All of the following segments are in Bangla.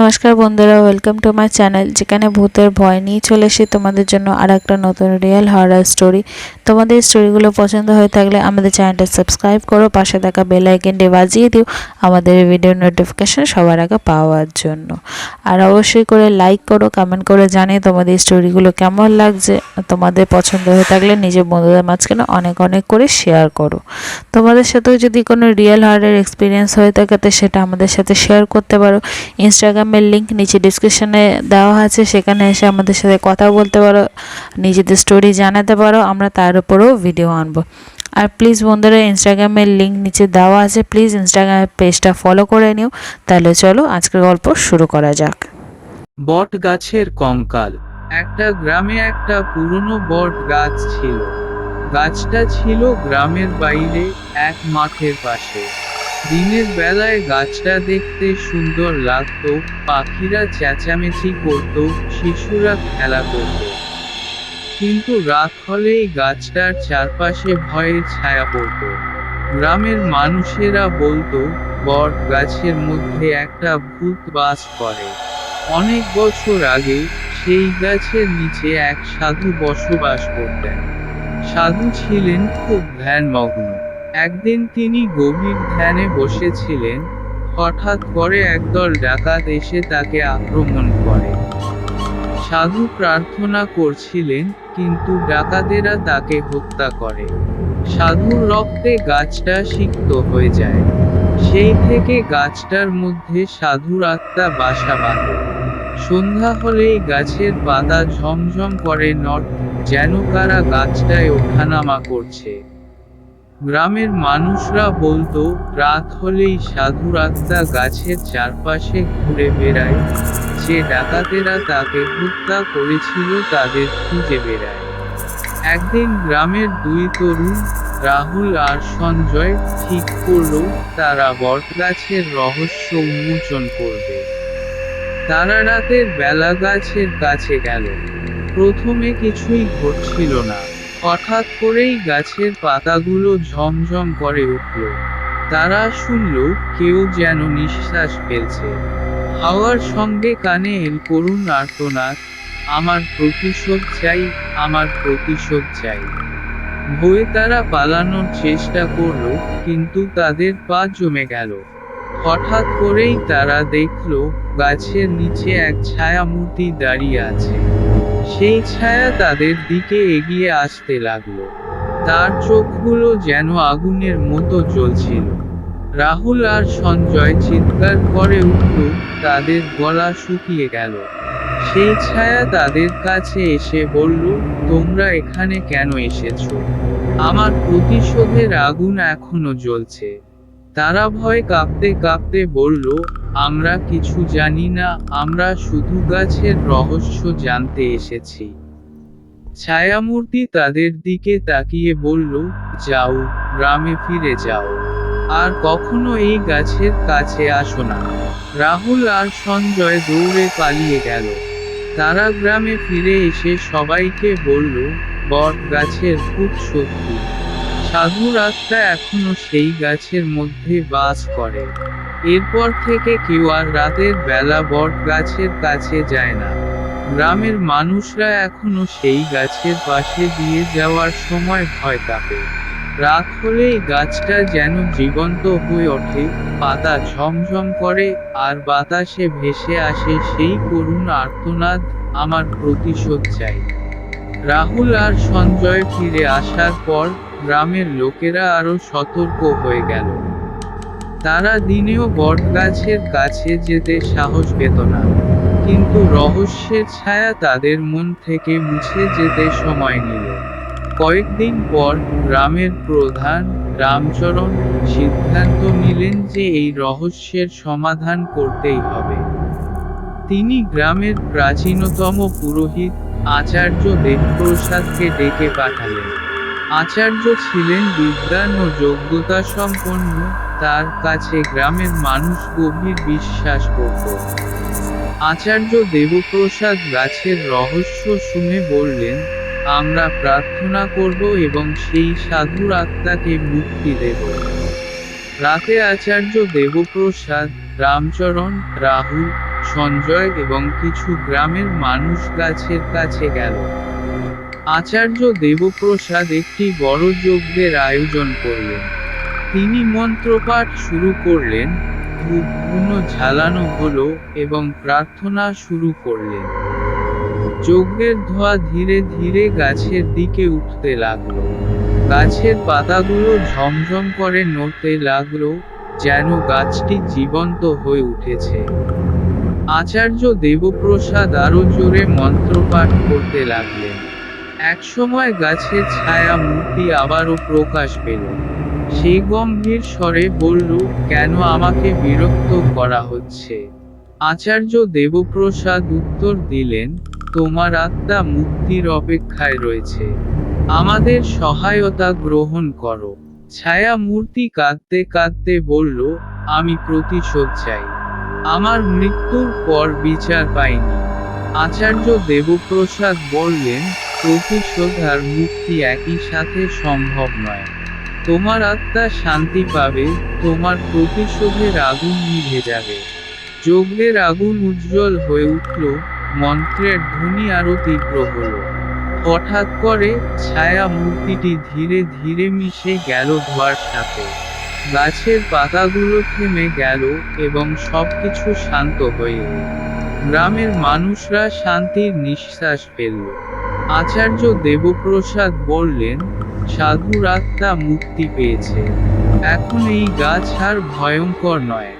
নমস্কার বন্ধুরা, ওয়েলকাম টু মাই চ্যানেল, যেখানে ভূতের ভয় নিয়ে চলে এসে তোমাদের জন্য আর একটা নতুন রিয়েল হরর স্টোরি। তোমাদের স্টোরিগুলো পছন্দ হয়ে থাকলে আমাদের চ্যানেলটা সাবস্ক্রাইব করো, পাশে থাকা বেল আইকনটি বাজিয়ে দিও আমাদের ভিডিও নোটিফিকেশন সবার আগে পাওয়ার জন্য। আর অবশ্যই করে লাইক করো, কমেন্ট করে জানিয়ে তোমাদের স্টোরিগুলো কেমন লাগছে। তোমাদের পছন্দ হয়ে থাকলে নিজের বন্ধুদের মাঝখানে অনেক অনেক করে শেয়ার করো। তোমাদের সাথেও যদি কোনো রিয়েল হরর এক্সপিরিয়েন্স হয়ে থাকে তো সেটা আমাদের সাথে শেয়ার করতে পারো। ইনস্টাগ্রামের লিঙ্ক নিচে ডিসক্রিপশনে দেওয়া আছে, সেখানে এসে আমাদের সাথে কথা বলতে পারো, নিজেদের স্টোরি জানাতে পারো, আমরা তার উপরেও ভিডিও আনবো। আর প্লিজ বন্ধুরা, ইনস্টাগ্রামের লিঙ্ক নিচে দেওয়া আছে, প্লিজ ইনস্টাগ্রামের পেজটা ফলো করে নিও। তাহলে চলো আজকের গল্প শুরু করা যাক। বট গাছের কঙ্কাল। একটা গ্রামে একটা পুরনো বট গাছ ছিল। গাছটা ছিল গ্রামের বাইরে এক মাঠের পাশে। দিনের বেলায় গাছটা দেখতে সুন্দর লাগতো, পাখিরা চেঁচামেচি করত, শিশুরা খেলা করত। কিন্তু রাত হলেই গাছটার চারপাশে ভয়ের ছায়া পড়ত। গ্রামের মানুষেরা বলতো বট গাছের মধ্যে একটা ভূত বাস করে। অনেক বছর আগে সেই গাছের নিচে এক সাধু বসবাস করতেন। সাধু ছিলেন খুব ধ্যানমগ্ন। একদিন তিনি গভীর ধ্যানে বসেছিলেন, হঠাৎ করে একদল ডাকাত এসে তাকে আক্রমণ করে। সাধু প্রার্থনা করছিলেন, কিন্তু ডাকাতেরা তাকে হত্যা করে। সাধুর রক্তে গাছটা সিক্ত হয়ে যায়। সেই থেকে গাছটার মধ্যে সাধুর আত্মা বাসা বাঁধে। সন্ধ্যা হলেই গাছের পাতা ঝমঝম করে নড়, যেন কারা গাছটায় ওঠানামা করছে। গ্রামের মানুষরা বলতো রাত হলেই সাধুর আত্মা গাছের চারপাশে ঘুরে বেড়ায়, যে ডাকাতেরা তাকে হত্যা করেছিল তাদের খুঁজে বেড়ায়। একদিন গ্রামের দুই তরুণ, রাহুল আর সঞ্জয়, ঠিক করল তারা বটগাছের রহস্য উন্মোচন করবে। তারা রাতের বেলা গাছের কাছে গেল। প্রথমে কিছুই ঘটছিল না। হঠাৎ করেই গাছের পাতাগুলো ঝমঝম করে উঠল। তারা শুনল কেউ যেন নিঃশ্বাস ফেলছে। হাওয়ার সঙ্গে কানে এল করুণ আর্তনাদ, আমার প্রতিশোধ চাই, আমার প্রতিশোধ চাই। ভয়ে তারা পালানোর চেষ্টা করল, কিন্তু তাদের পা জমে গেল। হঠাৎ করেই তারা দেখল গাছের নিচে এক ছায়ামূর্তি দাঁড়িয়ে আছে। সেই ছায়া তাদের দিকে এগিয়ে আসতে লাগলো। তার চোখগুলো যেন আগুনের মতো জ্বলছিল। রাহুল আর সঞ্জয় চিৎকার করে উঠল, তাদের গলা শুকিয়ে গেল। সেই ছায়া তাদের কাছে এসে বলল, তোমরা এখানে কেন এসেছো? আমার প্রতিশোধের আগুন এখনো জ্বলছে। তারা ভয় কাঁপতে কাঁপতে বলল, আমরা কিছু জানি না, আমরা শুধু গাছের রহস্য জানতে এসেছি। ছায়ামূর্তি তাদের দিকে তাকিয়ে বলল, যাও, গ্রামে ফিরে যাও। আর কখনো এই গাছের কাছে আসো না। রাহুল আর সঞ্জয় দৌড়ে পালিয়ে গেল। তারা গ্রামে ফিরে এসে সবাইকে বলল, বট গাছের ভূত সত্যি। সাধুর আত্মা এখনো সেই গাছের মধ্যে বাস করে। এরপর থেকে কেউ আর রাতের বেলা বট গাছের কাছে যায় না। গ্রামের মানুষরা এখনো সেই গাছের পাশে দিয়ে যাওয়ার সময় ভয় কাঁপে। রাত হলেই গাছটা যেন জীবন্ত হয়ে ওঠে, পাতা ঝমঝম করে, আর বাতাসে ভেসে আসে সেই করুণ আর্তনাদ, আমার প্রতিশোধ চাই। রাহুল আর সঞ্জয় ফিরে আসার পর গ্রামের লোকেরা আরো সতর্ক হয়ে গেল। তারা দিনেও বটগাছের কাছে যেতে সাহস পেত না। কিন্তু রহস্যের ছায়া তাদের মন থেকে মুছে যেতে সময় নিল। কয়েকদিন পর গ্রামের প্রধান, রামচরণ, সিদ্ধান্ত নিলেন যে এই রহস্যের সমাধান করতেই হবে। তিনি গ্রামের প্রাচীনতম পুরোহিত, আচার্য দেবপ্রসাদকে ডেকে পাঠালেন। আচার্য ছিলেন বিদ্বান ও যোগ্যতা সম্পন্ন, তার কাছে গ্রামের মানুষ গভীর বিশ্বাস করত। আচার্য দেবপ্রসাদ গাছের রহস্য শুনে বললেন, আমরা প্রার্থনা করব এবং সেই সাধুর আত্মাকে মুক্তি দেব। রাতে আচার্য দেবপ্রসাদ, রামচরণ, রাহুল, সঞ্জয় এবং কিছু গ্রামের মানুষ গাছের কাছে গেল। আচার্য দেবপ্রসাদ একটি বড় যজ্ঞের আয়োজন করলেন। তিনি মন্ত্রপাঠ শুরু করলেন, ধূপ ধুনো ঝালানো হলো এবং প্রার্থনা শুরু করলেন। যজ্ঞের ধোঁয়া ধীরে ধীরে গাছের দিকে উঠতে লাগলো। গাছের পাতাগুলো ঝমঝম করে নড়তে লাগলো, যেন গাছটি জীবন্ত হয়ে উঠেছে। আচার্য দেবপ্রসাদ আরো জোরে মন্ত্রপাঠ করতে লাগলেন। একসময় গাছের ছায়া মূর্তি আবারও প্রকাশ পেল। সে গম্ভীর স্বরে বলল, কেন আমাকে বিরক্ত করা হচ্ছে? আচার্য দেবপ্রসাদ উত্তর দিলেন, তোমার আত্মা মুক্তির অপেক্ষায় রয়েছে। আমাদের সহায়তা গ্রহণ করো। ছায়া মূর্তি কাঁদতে কাঁদতে বলল, আমি প্রতিশোধ চাই। আমার মৃত্যুর পর বিচার পাইনি। আচার্য দেবপ্রসাদ বললেন, প্রতিশোধ আর মুক্তি একই সাথে সম্ভব নয়। তোমার আত্মা শান্তি পাবে, তোমার প্রতিশোধের আগুন নিভে যাবে। যজ্ঞের আগুন উজ্জ্বল হয়ে উঠল, মন্ত্রের ধ্বনি আরো তীব্র হল। হঠাৎ করে ছায়া মূর্তিটি ধীরে ধীরে মিশে গেল ধোঁয়ার সাথে। গাছের পাতাগুলো থেমে গেল এবং সবকিছু শান্ত হয়ে এল। গ্রামের মানুষরা শান্তির নিঃশ্বাস ফেলল। আচার্য দেবপ্রসাদ বললেন, সাধুর আত্মা মুক্তি পেয়েছে। এখন এই গাছ আর ভয়ঙ্কর নয়।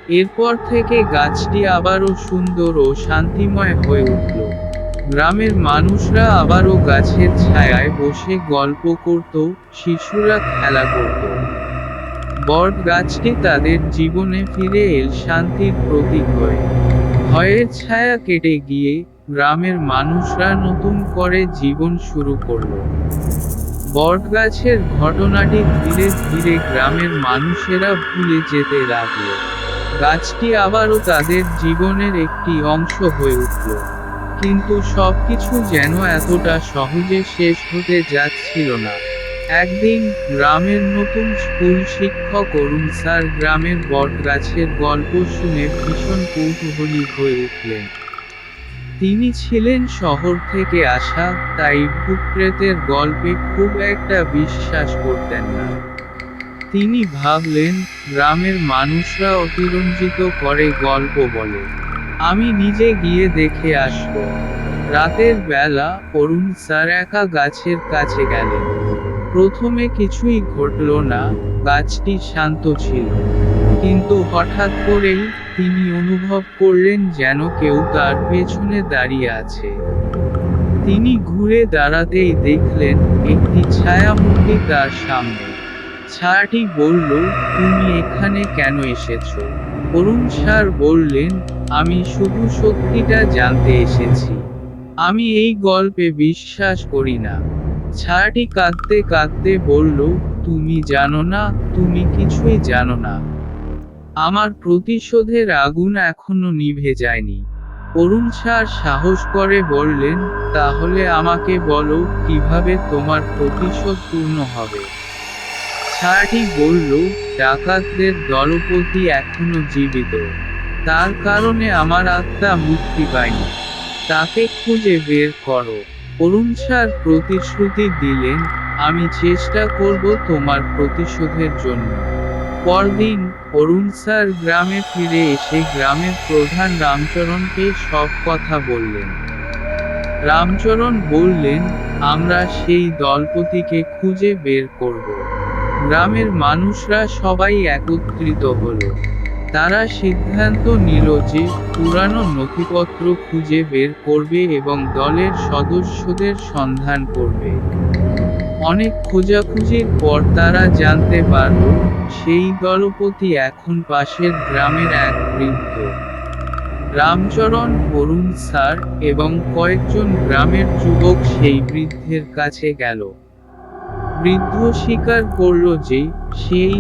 এরপর থেকে গাছটি আবারও সুন্দর ও শান্তিময় হয়ে উঠল। গ্রামের মানুষরা আবারও গাছের ছায়ায় বসে গল্প করত, শিশুরা খেলা করত। বট গাছটি তাদের জীবনে ফিরে এল শান্তির প্রতীক হয়ে। ভয়ের ছায়া কেটে গিয়ে গ্রামের মানুষরা নতুন করে জীবন শুরু করল। বটগাছের ঘটনাটি ধীরে ধীরে গ্রামের মানুষেরা ভুলে যেতে লাগল। গাছটি আবারও তাদের জীবনের একটি অংশ হয়ে উঠল। কিন্তু সবকিছু যেন এতটা সহজে শেষ হতে যাচ্ছিল না। একদিন গ্রামের নতুন স্কুল শিক্ষক অরুণ স্যার গ্রামের বটগাছের গল্প শুনে ভীষণ কৌতূহলী হয়ে উঠলেন। তিনি ছিলেন শহর থেকে আসা, তাই ভূতপ্রেতের গল্পে খুব একটা বিশ্বাস করতেন না। তিনি ভাবলেন, গ্রামের মানুষরা অতিরঞ্জিত করে গল্প বলে, আমি নিজে গিয়ে দেখে আসব। রাতের বেলা অরুণ স্যার একা গাছের কাছে গেলেন। প্রথমে কিছুই ঘটল না, গাছটি শান্ত ছিল। কিন্তু হঠাৎ করেই তিনি অনুভব করলেন যেন কেউ তার পেছনে দাঁড়িয়ে আছে। তিনি ঘুরে দাঁড়াতেই দেখলেন একটি ছায়ামূর্তি তার সামনে। ছায়াটি বলল, তুমি এখানে কেন এসেছো? অরুণ স্যার বললেন, আমি শুধু সত্যিটা জানতে এসেছি। আমি এই গল্পে বিশ্বাস করি না। ছায়াটি কাঁদতে কাঁদতে বলল, তুমি জানো না, তুমি কিছুই জানো না। আমার প্রতিশোধের আগুন এখনো নিভে যায়নি। অরুণ স্যার সাহস করে বললেন, তাহলে আমাকে বলো, কিভাবে তোমার প্রতিশোধ পূর্ণ হবে? ছায়াটি বলল, ডাকাতদের দলপতি এখনো জীবিত। তার কারণে আমার আত্মা মুক্তি পায়নি। তাকে খুঁজে বের করো। অরুণ স্যার প্রতিশ্রুতি দিলেন, আমি চেষ্টা করব তোমার প্রতিশোধের জন্য। পরদিন অরুণ স্যার গ্রামে ফিরে এসে গ্রামের প্রধান রামচরণকে সব কথা বললেন। রামচরণ বললেন, আমরা সেই দলপতিকে খুঁজে বের করব। গ্রামের মানুষরা সবাই একত্রিত হল। তারা সিদ্ধান্ত নিল যে পুরানো নথিপত্র খুঁজে বের করবে এবং দলের সদস্যদের সন্ধান করবে। অনেক খোঁজাখুঁজির পর তারা জানতে পারল, সেই দলপতি এখন পাশের গ্রামের এক বৃদ্ধ। রামচরণ, অরুণ স্যার এবং কয়েকজন গ্রামের যুবক সেই বৃদ্ধের কাছে গেল। বৃদ্ধ স্বীকার করল যে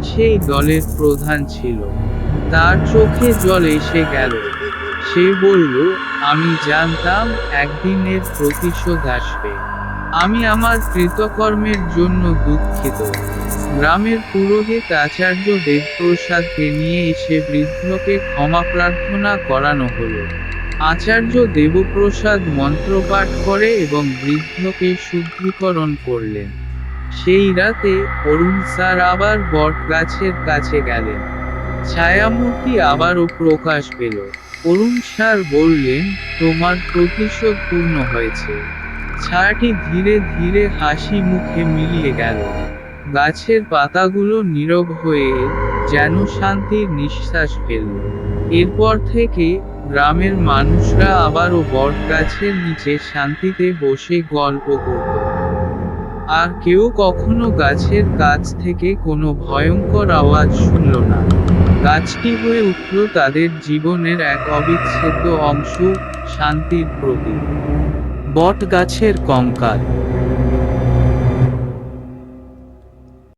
সেই দলের প্রধান ছিল। তার চোখে জল এসে গেল। সে বলল, আমি জানতাম একদিন এর প্রতিশোধ আসবে। আমি আমার কৃতকর্মের জন্য দুঃখিত। গ্রামের পুরোহিত আচার্য দেবপ্রসাদকে নিয়ে এসে বৃদ্ধকে ক্ষমা প্রার্থনা করানো হলো। আচার্য দেবপ্রসাদ মন্ত্রপাঠ করে এবং বৃদ্ধকে শুদ্ধিকরণ করলেন। সেই রাতে অরুণ স্যার আবার বট গাছের কাছে গেলেন। ছায়ামূর্তি আবারও প্রকাশ পেল। অরুণ স্যার বললেন, তোমার প্রতিশোধ পূর্ণ হয়েছে। ছায়াটি ধীরে ধীরে হাসি মুখে মিলিয়ে গেল। গাছের পাতাগুলো নীরব হয়ে এল, যেন শান্তির নিঃশ্বাস ফেলল। এরপর থেকে গ্রামের মানুষরা আবারও বটগাছের নিচে শান্তিতে বসে গল্প করত। আর কেউ কখনো গাছের কাছ থেকে কোনো ভয়ঙ্কর আওয়াজ শুনল না। গাছটি হয়ে উঠল তাদের জীবনের এক অবিচ্ছেদ্য অংশ, শান্তির প্রতীক। বটগাছের কঙ্কাল।